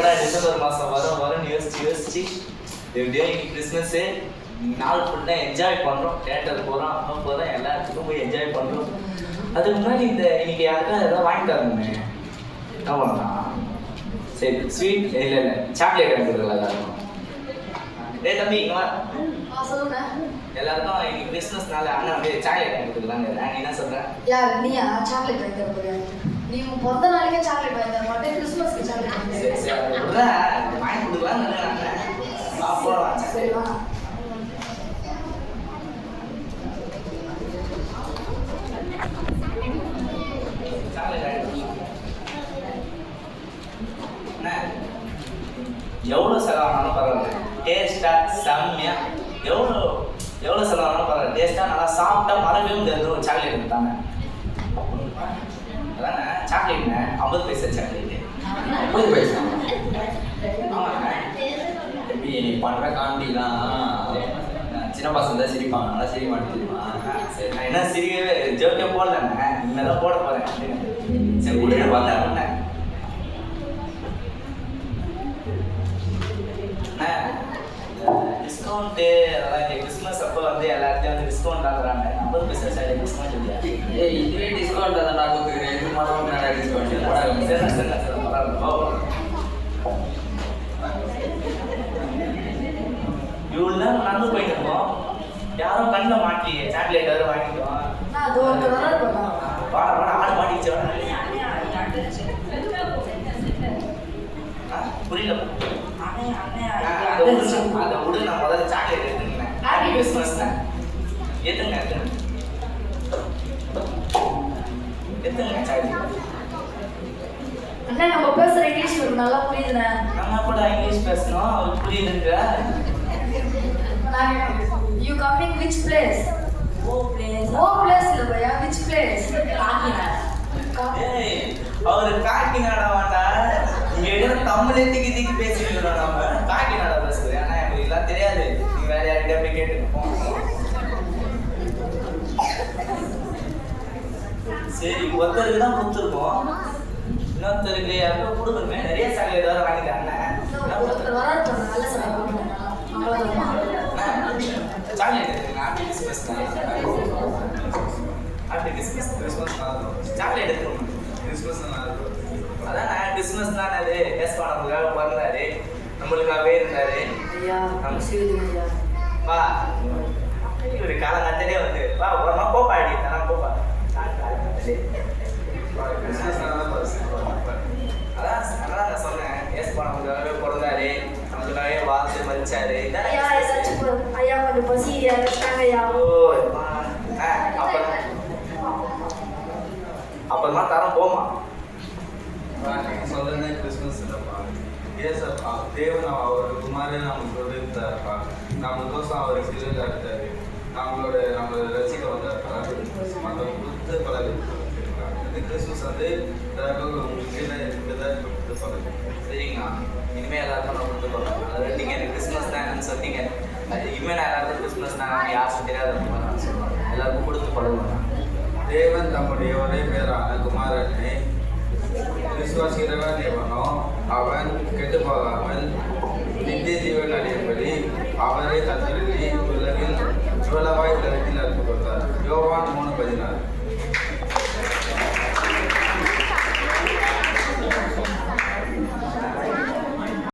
எப்படா டிசம்பர் மாதம் வரும்னு யோசிச்சு எப்படியோ இன்னைக்கு கிறிஸ்மஸ்ஸு நாள் ஃபுல்லாக என்ஜாய் பண்ணுறோம். தேட்டர் போகிறோம், அம்மா போகிறோம், எல்லாத்துக்கும் போய் என்ஜாய் பண்ணுறோம். அதுக்கு முன்னாடி இன்னைக்கு யாருக்கா ஏதாவது வாங்கி தரணுமே. ஆமாண்ணா சரி, ஸ்வீட் இல்லை சாக்லேட் வாங்கி கொடுக்கலாம் எல்லாருக்கும். தம்பி இங்கே எல்லாருக்கும் இன்னைக்கு கிறிஸ்மஸ்னால அண்ணா அப்படியே சாக்லேட் வாங்கி கொடுக்கலாங்க. நீ என்ன சொல்கிறேன்? யார் நீயா? சாக்லேட் வாங்கி தர போறியா? நீ பிறந்த நாளைக்கே சாக்லேட் வாங்கி தர மாட்டேன், கிறிஸ்மஸ்க்கு சாக்லேட் வாங்கி சரி வாங்கி கொடுக்கலாம். போகலாம். சரி வா. எவ்வளோ செலவானாலும் பரவாயில்ல, டேஸ்ட்டாக செம்மையாக எவ்வளோ செலவானாலும் பரவாயில்ல, டேஸ்ட்டாக நல்லா சாப்பிட்டா மறக்கவே முடியாது ஒரு சாக்லேட் கொடுத்தாங்க. அதானே சாக்லேட்ண்ணே, 50 பைசா சாக்லேட்டு. 50 பைசா? ஆமாண்ணே. எப்படி நீ பண்ணுற காமெடிலாம் சின்ன பசங்க தான் சிரிப்பாங்க, நல்லா சிரிக்க மாட்டேங்குமா? சரி, நான் என்ன சிரிக்கவே ஜோக்கே போடலண்ணே, இனிமேல் தான் போட போகிறேன். சரி கொடுங்க பார்த்தேன் அப்படின்னே. டிஸ்கவுண்ட்டு அதெல்லாம் இந்த கிறிஸ்மஸ் அப்போ எல்லாத்தையும் டிஸ்கவுண்ட் ஆகுறாங்க. 50 பைசா சாக்லேட் டிஸ்கவுண்ட் இல்லையா? இதுவே டிஸ்கவுண்ட் அதை நான் கொடுத்துக்கிறேன். இது மாதம் நிறையா டிஸ்கவுண்ட் சரி பரவாயில்ல. இவ்வளோ நேரம் நடந்து போயிட்டு இருக்கோம், யாரும் கண்ணில் மாட்டியே சாக்லேட் வேறு வாங்கிட்டோம். வாட ஆடு மாட்டிச்சு. புரியல. அதை விடு, நான் முதல்ல சாக்லேட் எடுத்துக்கிறேன். ஹாப்பி கிறிஸ்மஸ் தான். எதுங்க சாக்லேட். அண்ணா நம்ம பேசுற இங்கிலீஷ் நல்லா புரியுதுண்ணே. நம்ம கூட இங்கிலீஷ் பேசணும், அவருக்கு புரியுதுங்க. You coming which place? Oh place. Oh place இல்ல பையா, which place? ஏய் அவரு காக்கிநாடா வாண்டா. இங்க ஏதோ தமிழே திக்கி பேசிட்டு இருக்கோம். நம்ம காக்கிநாடா பேசுறது. ஆனா எனக்கு எல்லாம் தெரியாது. நீ வேற யார்கிட்ட போய் கேட்டுக்கோ. சரி, ஒருத்தருக்கு தான் கொடுத்துருக்கோம், இன்னொருத்தருக்கு யாருக்கும் கொடுக்கணுமே. நிறைய சாக்லேட் ஏதாவது வாங்கிட்டாங்க. ஒருத்தர் வராது, நல்ல சாக்லேட் சாக்லேட் எடுத்துங்க. ஹாப்பி கிறிஸ்மஸ் தான். Happy Christmas. கிறிஸ்மஸ் சாக்லேட் எடுத்துக்கணும். கிறிஸ்மஸ் அதான் நான் கிறிஸ்மஸ் தான். அது பேசுவா நமக்காக பிறந்தாரு, நம்மளுக்காகவே இருந்தாரு. வா ஒரு காலங்கத்திலே வா உரமா போப்பா அடி தானே போப்பா. அதான் நான் சொன்னேன், ஏசுப்பா நமக்காகவே பிறந்தாரு, நமக்காகவே வாழ்த்து மதிச்சாரு. ஐயா கொஞ்சம் பசி ஐயா. அப்புறமா தரம் போமா. நீங்கள் சொல்கிறதே கிறிஸ்மஸ் இல்லைப்பா. ஏசப்பா தேவன் அவர் குமாரே நமக்கு கொடுத்தாருப்பா. நம்மளுக்கோசம் அவர் சிலுவையில் அடித்தார். நம்மளோட ரசிக்க வந்தாருப்பா. மற்றவங்க கொடுத்து பழகிருக்காங்க. இந்த கிறிஸ்மஸ் உங்களுக்கு தான் கொடுத்து பழகு. சரிங்கண்ணா, இனிமேல் எல்லாருக்கும் நான் கொடுத்து போகிறேன். அதாவது நீங்கள் எனக்கு கிறிஸ்மஸ் தான் என்னன்னு சொன்னீங்க. அது இனிமேல் நான் எல்லாருக்கும் கிறிஸ்மஸ் நான் யாருக்கும் தெரியாத நான் சொல்லுவேன். எல்லாருக்கும் கொடுத்து பழகுவேன். தேவன் தம்முடைய ஒரே பேரான குமாரனை விசுவாசிக்கிறவன் எவனோ அவன் கெட்டு போகாமல் நித்திய ஜீவன் அடையும்படி அவரை தத்தெழுதி உலகில் இவ்வளவாய் உலகத்தில் அனுப்பி கொடுத்தார். யோவான் 3:16.